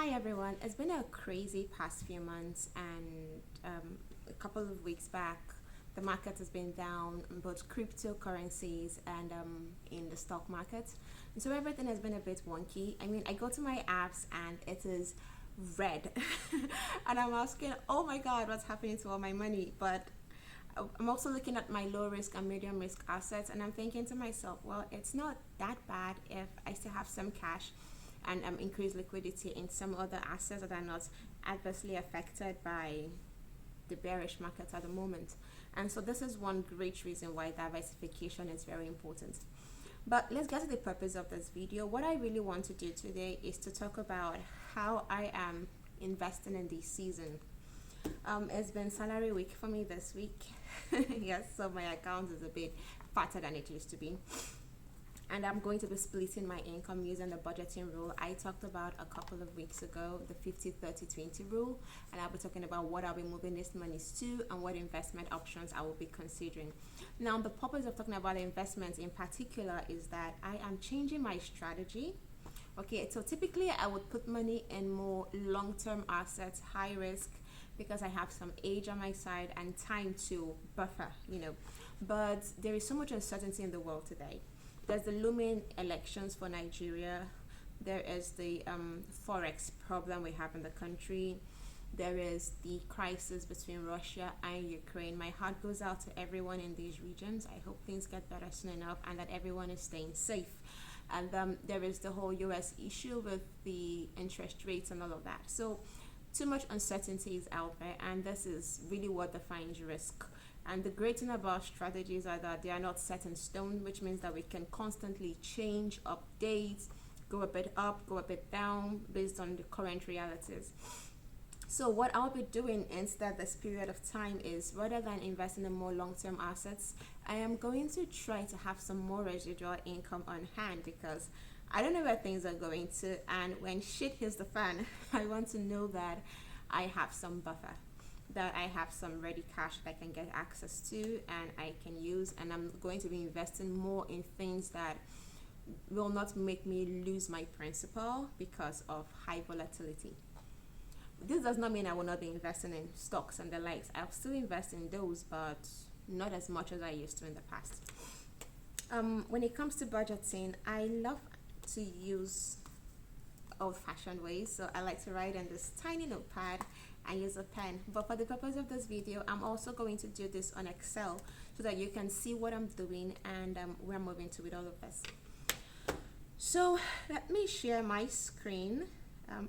Hi everyone, it's been a crazy past few months, and a couple of weeks back, the market has been down in both cryptocurrencies and in the stock market. And so everything has been a bit wonky. I mean, I go to my apps and it is red, and I'm asking, oh my god, what's happening to all my money? But I'm also looking at my low risk and medium risk assets, and I'm thinking to myself, well, it's not that bad if I still have some cash and increased liquidity in some other assets that are not adversely affected by the bearish market at the moment. And so this is one great reason why diversification is very important. But let's get to the purpose of this video. What I really want to do today is to talk about how I am investing in this season. It's been salary week for me this week. Yes, so my account is a bit fatter than it used to be, and I'm going to be splitting my income using the budgeting rule I talked about a couple of weeks ago, the 50-30-20 rule, and I'll be talking about what I'll be moving this money to and what investment options I will be considering. Now, the purpose of talking about investments in particular is that I am changing my strategy. Okay, so typically I would put money in more long-term assets, high risk, because I have some age on my side and time to buffer. But there is so much uncertainty in the world today. There's the looming elections for Nigeria. There is the forex problem we have in the country. There is the crisis between Russia and Ukraine. My heart goes out to everyone in these regions. I hope things get better soon enough and that everyone is staying safe. And there is the whole US issue with the interest rates and all of that. So too much uncertainty is out there, and this is really what defines risk. And the great thing about strategies are that they are not set in stone, which means that we can constantly change, update, go a bit up, go a bit down based on the current realities. So what I'll be doing instead this period of time is, rather than investing in more long-term assets, I am going to try to have some more residual income on hand, because I don't know where things are going to, and when shit hits the fan, I want to know that I have some buffer, that I have some ready cash that I can get access to and I can use, and I'm going to be investing more in things that will not make me lose my principal because of high volatility. This does not mean I will not be investing in stocks and the likes. I'll still invest in those, but not as much as I used to in the past. When it comes to budgeting, I love to use old-fashioned ways, so I like to write in this tiny notepad and use a pen. But for the purpose of this video, I'm also going to do this on Excel so that you can see what I'm doing and where I'm moving to with all of this. So let me share my screen.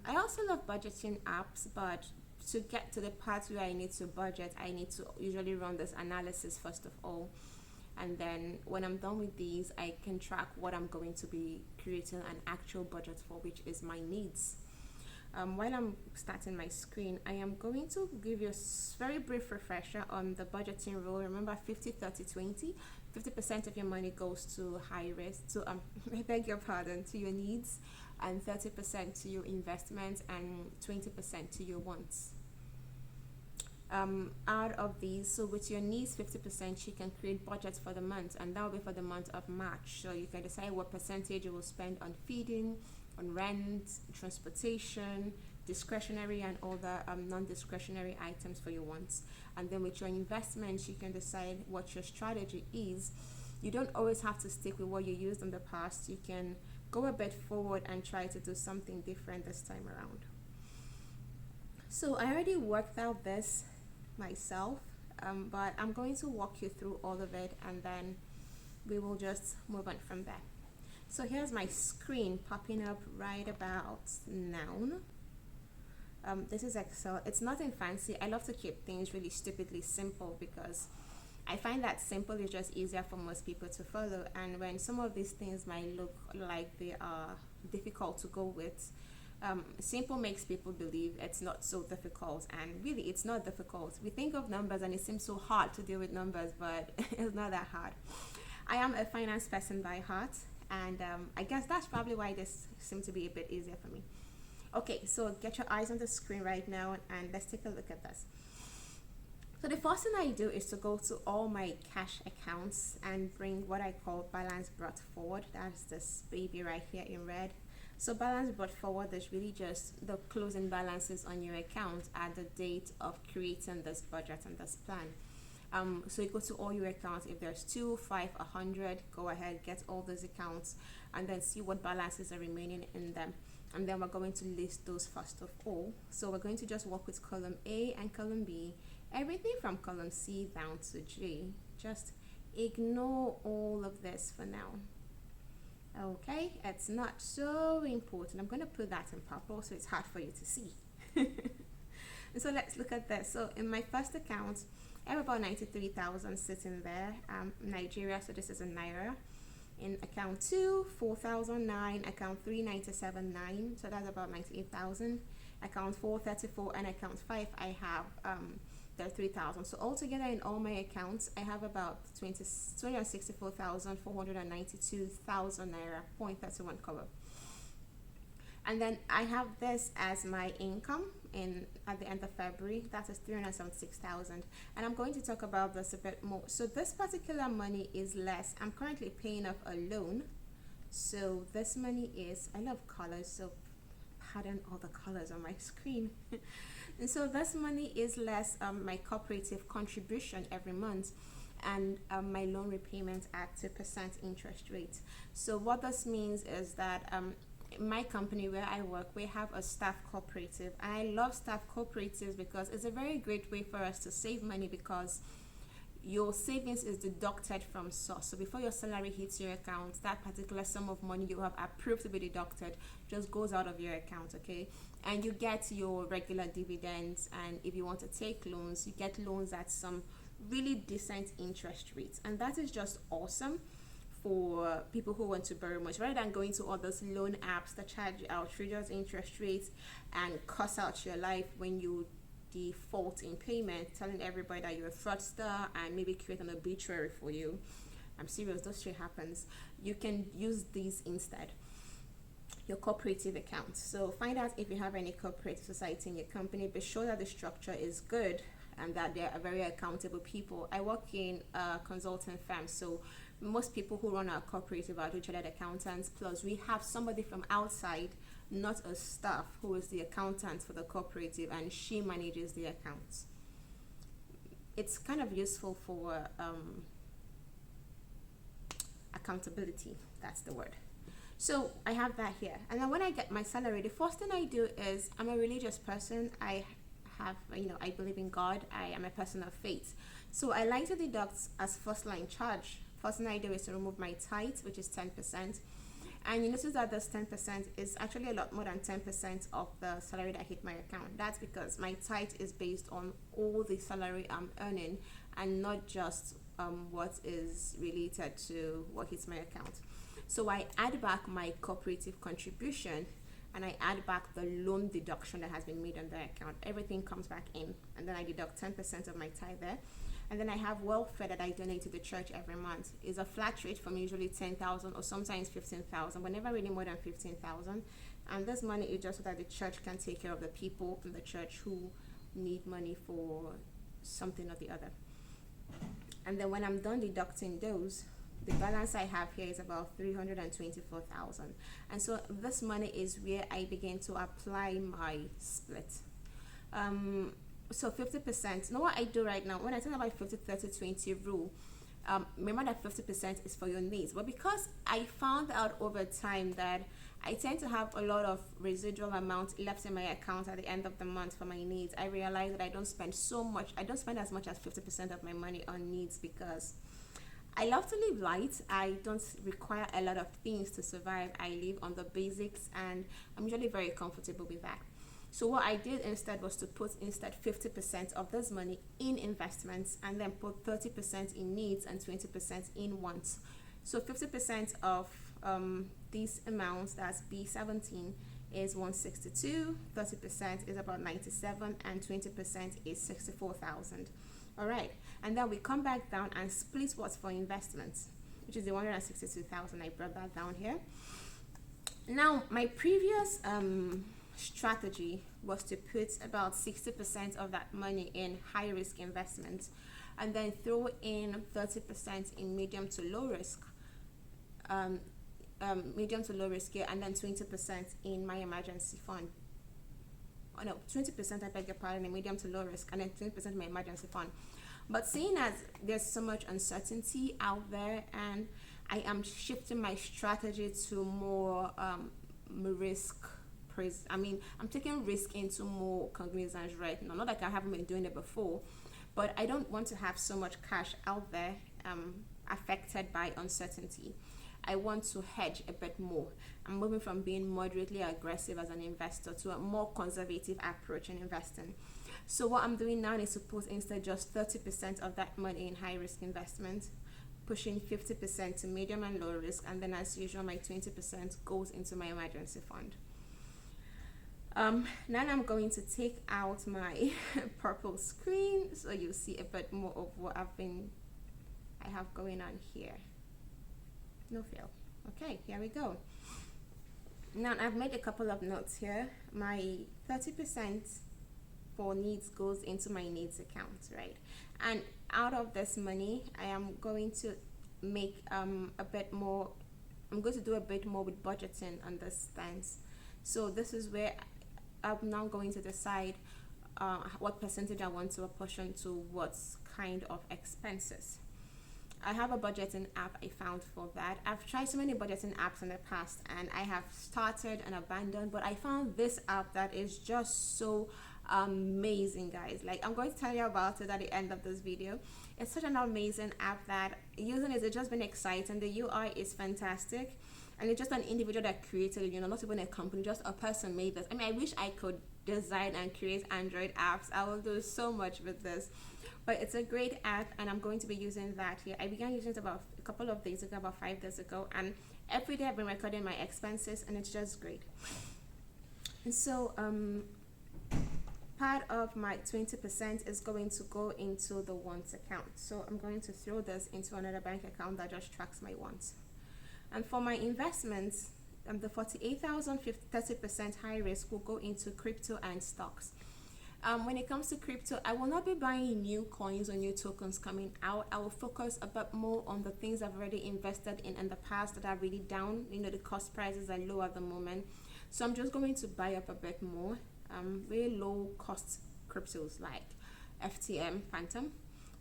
I also love budgeting apps, but to get to the part where I need to budget, I need to usually run this analysis first of all. And then when I'm done with these, I can track what I'm going to be creating an actual budget for, which is my needs. While I'm starting my screen, I am going to give you a very brief refresher on the budgeting rule. Remember 50-30-20. 50% of your money goes to high risk, I beg your pardon, to your needs, and 30% to your investments, and 20% to your wants. Out of these, so with your needs 50%, you can create budgets for the month, and that will be for the month of March. So you can decide what percentage you will spend on feeding, on rent, transportation, discretionary and other non-discretionary items for your wants. And then with your investments, you can decide what your strategy is. You don't always have to stick with what you used in the past. You can go a bit forward and try to do something different this time around. So I already worked out this myself, but I'm going to walk you through all of it, and then we will just move on from there. So here's my screen popping up right about now. This is Excel. It's nothing fancy. I love to keep things really stupidly simple because I find that simple is just easier for most people to follow, and when some of these things might look like they are difficult to go with, simple makes people believe it's not so difficult, and really it's not difficult. We think of numbers and it seems so hard to deal with numbers, but it's not that hard. I am a finance person by heart, and I guess that's probably why this seems to be a bit easier for me. Okay, so get your eyes on the screen right now and let's take a look at this. So the first thing I do is to go to all my cash accounts and bring what I call balance brought forward. That's this baby right here in red. So balance brought forward is really just the closing balances on your account at the date of creating this budget and this plan. So you go to all your accounts. If there's 2, 5, 100, go ahead, get all those accounts, and then see what balances are remaining in them. And then we're going to list those first of all. So we're going to just work with column A and column B, everything from column C down to G. Just ignore all of this for now. Okay, it's not so important. I'm going to put that in purple so it's hard for you to see. So let's look at this. So in my first account, I have about 93,000 sitting there. Nigeria, so this is in Naira. In account 2, 4,009. Account 3, 97,9. So that's about 98,000. Account 4, 34. And account 5, I have 33,000. So altogether in all my accounts, I have about 264,492,000 Naira, 0.31 cover. And then I have this as my income at the end of February. That is 376,000. And I'm going to talk about this a bit more. So this particular money is less. I'm currently paying off a loan. So this money is, I love colors, so pardon all the colors on my screen. And so this money is less my cooperative contribution every month, and my loan repayment at 2% interest rate. So what this means is that my company where I work, we have a staff cooperative, and I love staff cooperatives because it's a very great way for us to save money, because your savings is deducted from source. So before your salary hits your account, that particular sum of money you have approved to be deducted just goes out of your account, okay? And you get your regular dividends, and if you want to take loans, you get loans at some really decent interest rates, and that is just awesome for people who want to borrow much, rather than going to all those loan apps that charge outrageous interest rates and cuss out your life when you default in payment, telling everybody that you're a fraudster and maybe create an obituary for you. I'm serious, those shit happens. You can use these instead. Your cooperative account. So find out if you have any cooperative society in your company. Be sure that the structure is good and that they are very accountable people. I work in a consulting firm, so most people who run our cooperative are chartered accountants, plus we have somebody from outside, not a staff, who is the accountant for the cooperative, and she manages the accounts. It's kind of useful for accountability, that's the word. So I have that here, and then when I get my salary, the first thing I do is, I'm a religious person. I have, I believe in God. I am a person of faith, so I like to deduct as first line charge. First thing I do is to remove my tithe, which is 10%. And you notice that this 10% is actually a lot more than 10% of the salary that hit my account. That's because my tithe is based on all the salary I'm earning, and not just what is related to what hits my account. So I add back my cooperative contribution, and I add back the loan deduction that has been made on the account. Everything comes back in, and then I deduct 10% of my tithe there. And then I have welfare that I donate to the church every month. It's a flat rate from usually 10,000 or sometimes 15,000, but never really more than 15,000. And this money is just so that the church can take care of the people in the church who need money for something or the other. And then when I'm done deducting those, the balance I have here is about 324,000. And so this money is where I begin to apply my split. So 50%, know what I do right now, when I talk about 50, 30, 20 rule, remember that 50% is for your needs. But because I found out over time that I tend to have a lot of residual amount left in my account at the end of the month for my needs, I realized that I don't spend as much as 50% of my money on needs, because I love to live light. I don't require a lot of things to survive. I live on the basics, and I'm usually very comfortable with that. So what I did instead was to put 50% of this money in investments, and then put 30% in needs and 20% in wants. So 50% of these amounts, that's B17, is 162, 30% is about 97, and 20% is 64,000. All right, and then we come back down and split what's for investments, which is the 162,000. I brought that down here. Now, my previous strategy was to put about 60% of that money in high risk investments, and then throw in 30% in medium to low risk. medium to low risk here, and then 20% in my emergency fund. Oh no, 20%, I beg your pardon, in medium to low risk, and then 20% in my emergency fund. But seeing as there's so much uncertainty out there, and I am shifting my strategy to more risk. I'm taking risk into more cognizance right now. Not like I haven't been doing it before, but I don't want to have so much cash out there affected by uncertainty. I want to hedge a bit more. I'm moving from being moderately aggressive as an investor to a more conservative approach in investing. So what I'm doing now is to put instead just 30% of that money in high risk investments, pushing 50% to medium and low risk, and then as usual my 20% goes into my emergency fund. Now I'm going to take out my purple screen so you see a bit more of what I have going on here. No fail. Okay, here we go. Now I've made a couple of notes here. My 30% for needs goes into my needs account, right? And out of this money, I am going to make a bit more. I'm going to do a bit more with budgeting on this stance. So this is where I'm now going to decide what percentage I want to apportion to what kind of expenses. I have a budgeting app I found for that. I've tried so many budgeting apps in the past, and I have started and abandoned, but I found this app that is just so amazing, guys. Like, I'm going to tell you about it at the end of this video. It's such an amazing app that using it has just been exciting. The UI is fantastic, and it's just an individual that created it, not even a company, just a person made this. I mean, I wish I could design and create Android apps. I will do so much with this. But it's a great app, and I'm going to be using that here. I began using it about a couple of days ago, about 5 days ago, and every day I've been recording my expenses, and it's just great. And so part of my 20% is going to go into the wants account. So I'm going to throw this into another bank account that just tracks my wants. And for my investments, the 48,000, 30% high risk will go into crypto and stocks. When it comes to crypto, I will not be buying new coins or new tokens coming out. I will focus a bit more on the things I've already invested in the past that are really down. The cost prices are low at the moment. So I'm just going to buy up a bit more very low cost cryptos like FTM, Phantom.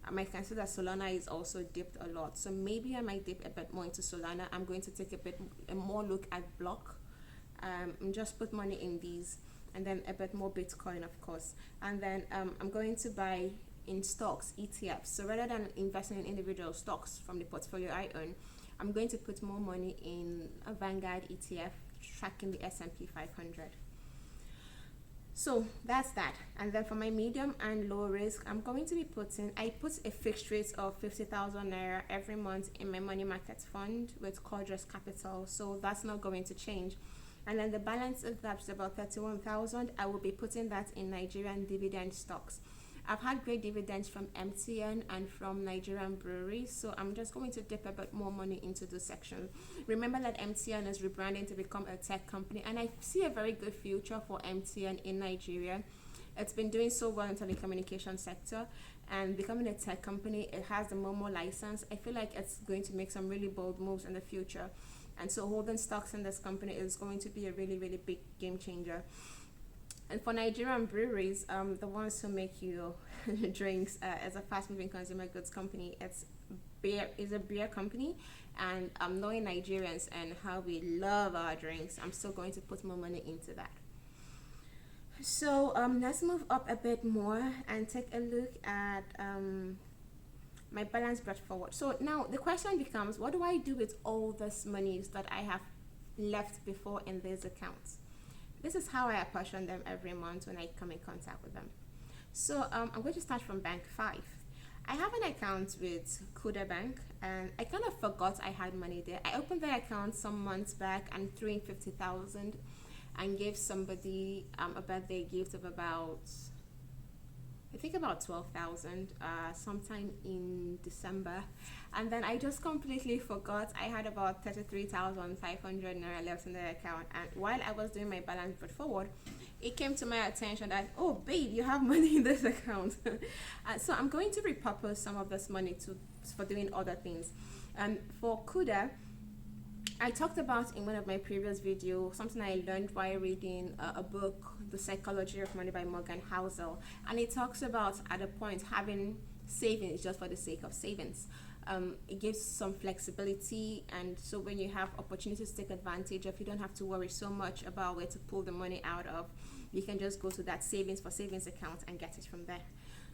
I might consider Solana is also dipped a lot. So maybe I might dip a bit more into Solana. I'm going to take a more look at Block and just put money in these. And then a bit more Bitcoin, of course. And then I'm going to buy in stocks, ETFs. So rather than investing in individual stocks from the portfolio I own, I'm going to put more money in a Vanguard ETF tracking the S&P 500. So that's that. And then for my medium and low risk, I'm going to be I put a fixed rate of 50,000 Naira every month in my money market fund with Cordros Capital. So that's not going to change. And then the balance of that is about 31,000. I will be putting that in Nigerian dividend stocks. I've had great dividends from MTN and from Nigerian breweries, so I'm just going to dip a bit more money into this section. Remember that MTN is rebranding to become a tech company, and I see a very good future for MTN in Nigeria. It's been doing so well in the telecommunication sector, and becoming a tech company, it has the Momo license. I feel like it's going to make some really bold moves in the future. And so holding stocks in this company is going to be a really, really big game changer. And for Nigerian breweries, the ones who make you drinks, as a fast-moving consumer goods company, it's a beer company. And knowing Nigerians and how we love our drinks, I'm still going to put more money into that. So let's move up a bit more and take a look at my balance brought forward. So now the question becomes, what do I do with all this monies that I have left before in these accounts? This is how I apportion them every month when I come in contact with them. So I'm going to start from Bank 5. I have an account with Kuda Bank, and I kind of forgot I had money there. I opened the account some months back and threw in 50,000 and gave somebody a birthday gift of about, I think about 12,000 sometime in December, and then I just completely forgot I had about 33,500 Naira left in the account. And while I was doing my balance brought forward, it came to my attention that, oh babe, you have money in this account. So I'm going to repurpose some of this money for doing other things. For Kuda, I talked about in one of my previous videos something I learned while reading a book, The Psychology of Money by Morgan Housel, and it talks about at a point having savings just for the sake of savings. It gives some flexibility, and so when you have opportunities to take advantage of, you don't have to worry so much about where to pull the money out of. You can just go to that savings for savings account and get it from there.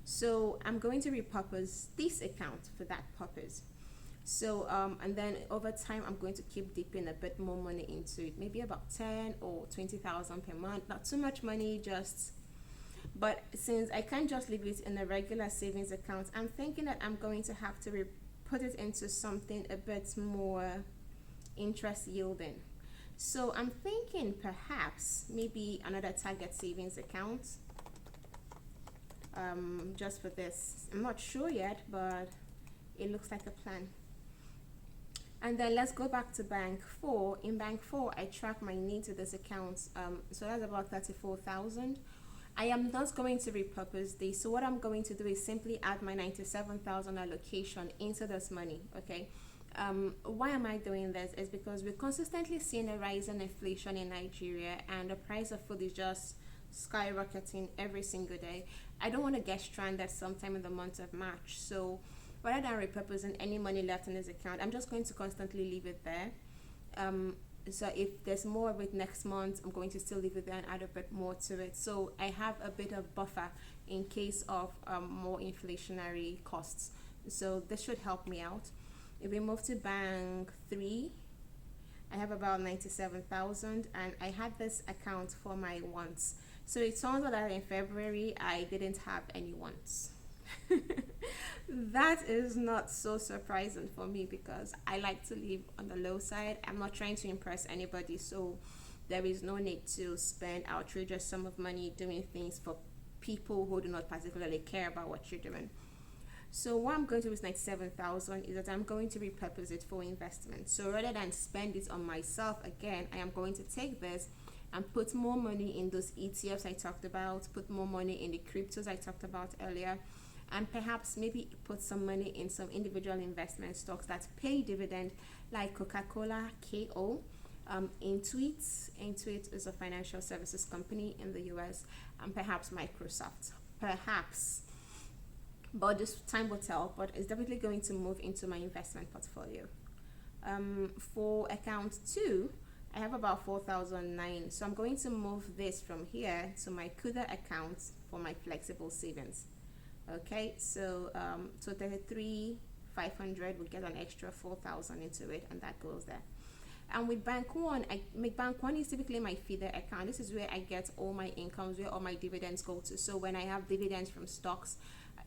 So I'm going to repurpose this account for that purpose. So and then over time I'm going to keep dipping a bit more money into it, maybe about 10 or 20,000 per month. Not too much money, just, but since I can't just leave it in a regular savings account, I'm thinking that I'm going to have to put it into something a bit more interest yielding. So I'm thinking perhaps maybe another target savings account, just for this. I'm not sure yet, but it looks like a plan. And then let's go back to bank 4. In bank 4, I track my needs to this account. So that's about 34,000. I am not going to repurpose this. So what I'm going to do is simply add my 97,000 allocation into this money. Okay. Why am I doing this? Is because we're consistently seeing a rise in inflation in Nigeria, and the price of food is just skyrocketing every single day. I don't want to get stranded sometime in the month of March. So rather than repurposing any money left in this account, I'm just going to constantly leave it there. So if there's more of it next month, I'm going to still leave it there and add a bit more to it. So I have a bit of buffer in case of more inflationary costs. So this should help me out. If we move to bank 3, I have about 97,000, and I had this account for my wants. So it turns out that in February I didn't have any wants. That is not so surprising for me because I like to live on the low side. I'm not trying to impress anybody, so there is no need to spend outrageous sum of money doing things for people who do not particularly care about what you're doing. So what I'm going to do with 97,000 is that I'm going to repurpose it for investment. So rather than spend it on myself again, I am going to take this and put more money in those ETFs I talked about, put more money in the cryptos I talked about earlier, and perhaps maybe put some money in some individual investment stocks that pay dividend, like Coca-Cola, KO, Intuit. Intuit is a financial services company in the US, and perhaps Microsoft, perhaps. But this time will tell, but it's definitely going to move into my investment portfolio. For account 2, I have about 4,009. So I'm going to move this from here to my Kuda account for my flexible savings. Okay, so 33,500 will get an extra 4,000 into it, and that goes there. And with bank 1, bank 1 is typically my feeder account. This is where I get all my incomes, where all my dividends go to. So when I have dividends from stocks,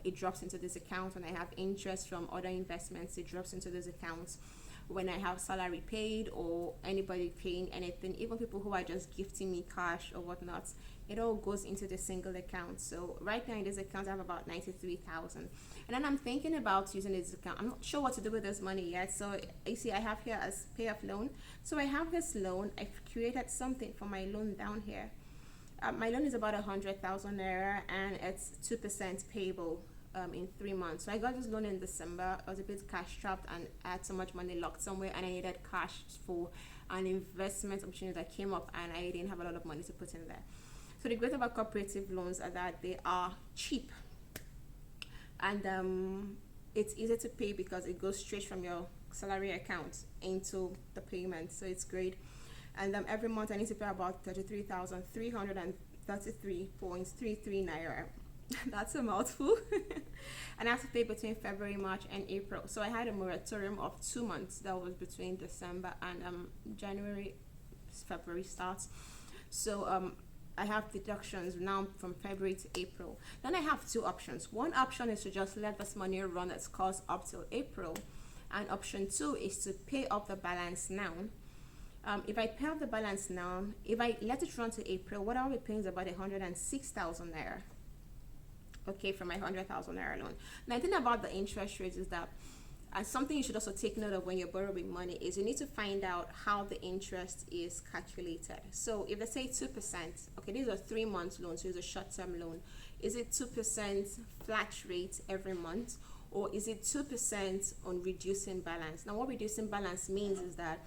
it drops into this account. When I have interest from other investments, it drops into this accounts. When I have salary paid or anybody paying anything, even people who are just gifting me cash or whatnot, it all goes into the single account. So right now in this account I have about 93,000, and then I'm thinking about using this account. I'm not sure what to do with this money yet. So you see, I have here as pay off loan. So I have this loan. I've created something for my loan down here. My loan is about 100,000 naira, and it's 2% payable in 3 months. So I got this loan in December. I was a bit cash strapped and I had so much money locked somewhere, and I needed cash for an investment opportunity that came up, and I didn't have a lot of money to put in there. So the great about cooperative loans are that they are cheap, and it's easy to pay because it goes straight from your salary account into the payment. So it's great. And every month I need to pay about 33,333.33 naira. That's a mouthful. And I have to pay between February, March, and April. So I had a moratorium of 2 months. That was between December and January, February starts. So I have deductions now from February to April. Then I have 2 options. One option is to just let this money run its course up till April, and option 2 is to pay off the balance now. If I pay off the balance now, if I let it run to April, what I'll be paying is about 106,000 naira. Okay, for my 100,000 naira loan. Now, the thing about the interest rates is that, and something you should also take note of when you're borrowing money, is you need to find out how the interest is calculated. So if they say 2%, okay, these are 3 months loans, so it's a short-term loan. Is it 2% flat rate every month, or is it 2% on reducing balance? Now, what reducing balance means is that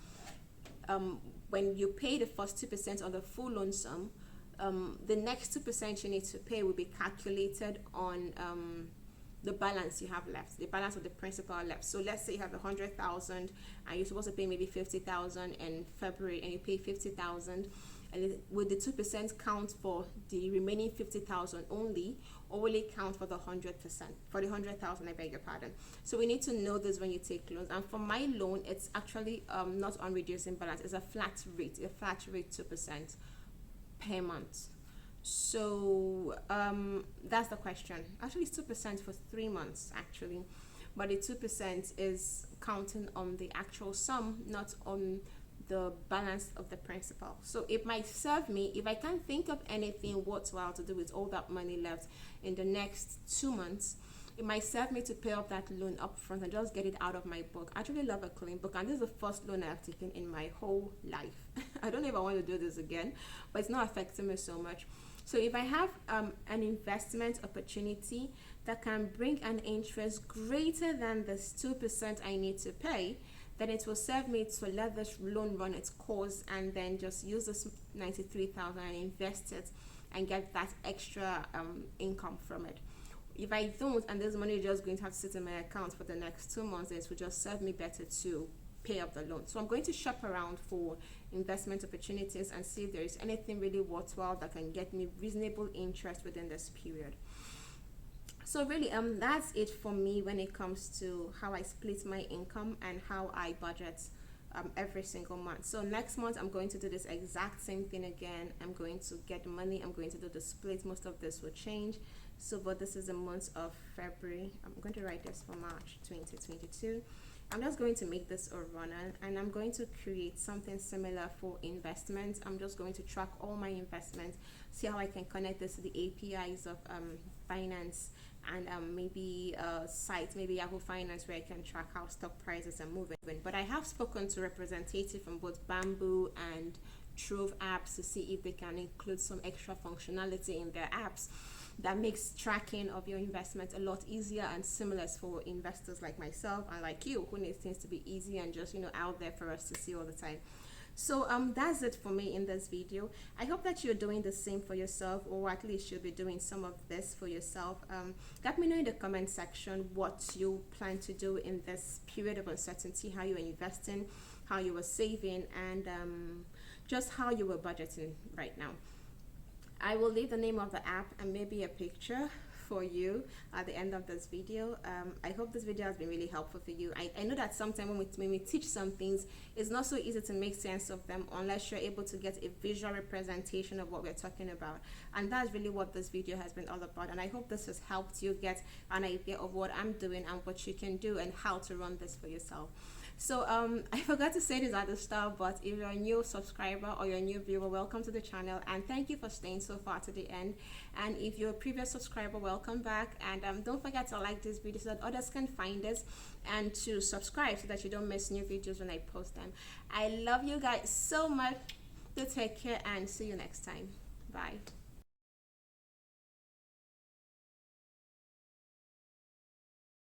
when you pay the first 2% on the full loan sum, the next 2% you need to pay will be calculated on the balance you have left, the balance of the principal left. So let's say you have 100,000 and you're supposed to pay maybe 50,000 in February, and you pay 50,000, and will the 2% count for the remaining 50,000 only, or will it count for the 100%, for the 100,000? I beg your pardon. So we need to know this when you take loans. And for my loan, it's actually not on reducing balance. It's a flat rate 2% per month. So that's the question. Actually, it's 2% for 3 months actually, but the 2% is counting on the actual sum, not on the balance of the principal. So it might serve me, if I can't think of anything worthwhile to do with all that money left in the next 2 months, it might serve me to pay off that loan up front and just get it out of my book. I actually love a clean book, and this is the first loan I've taken in my whole life. I don't know if I want to do this again, but it's not affecting me so much. So if I have an investment opportunity that can bring an interest greater than this 2% I need to pay, then it will serve me to let this loan run its course and then just use this 93,000 and invest it and get that extra income from it. If I don't, and this money is just going to have to sit in my account for the next 2 months, it will just serve me better to pay up the loan. So I'm going to shop around for investment opportunities and see if there is anything really worthwhile that can get me reasonable interest within this period. So really, that's it for me when it comes to how I split my income and how I budget every single month. So next month I'm going to do this exact same thing again. I'm going to get money, I'm going to do the split. Most of this will change. So but this is the month of February. I'm going to write this for March 2022. I'm just going to make this a runner, and I'm going to create something similar for investments. I'm just going to track all my investments, see how I can connect this to the APIs of Finance, and maybe a site, maybe Yahoo Finance, where I can track how stock prices are moving. But I have spoken to representatives from both Bamboo and Trove apps to see if they can include some extra functionality in their apps that makes tracking of your investments a lot easier and seamless for investors like myself and like you, who needs things to be easy and just out there for us to see all the time. So that's it for me in this video. I hope that you're doing the same for yourself, or at least you'll be doing some of this for yourself. Let me know in the comment section what you plan to do in this period of uncertainty, how you are investing, how you were saving, and just how you were budgeting right now. I will leave the name of the app and maybe a picture for you at the end of this video. I hope this video has been really helpful for you. I know that sometimes when we teach some things, it's not so easy to make sense of them unless you're able to get a visual representation of what we're talking about. And that's really what this video has been all about. And I hope this has helped you get an idea of what I'm doing and what you can do and how to run this for yourself. So I forgot to say this at the start, but if you're a new subscriber or you're a new viewer, welcome to the channel, and thank you for staying so far to the end. And if you're a previous subscriber, welcome back, and don't forget to like this video so that others can find us, and to subscribe so that you don't miss new videos when I post them. I love you guys so much. Do take care and see you next time. Bye.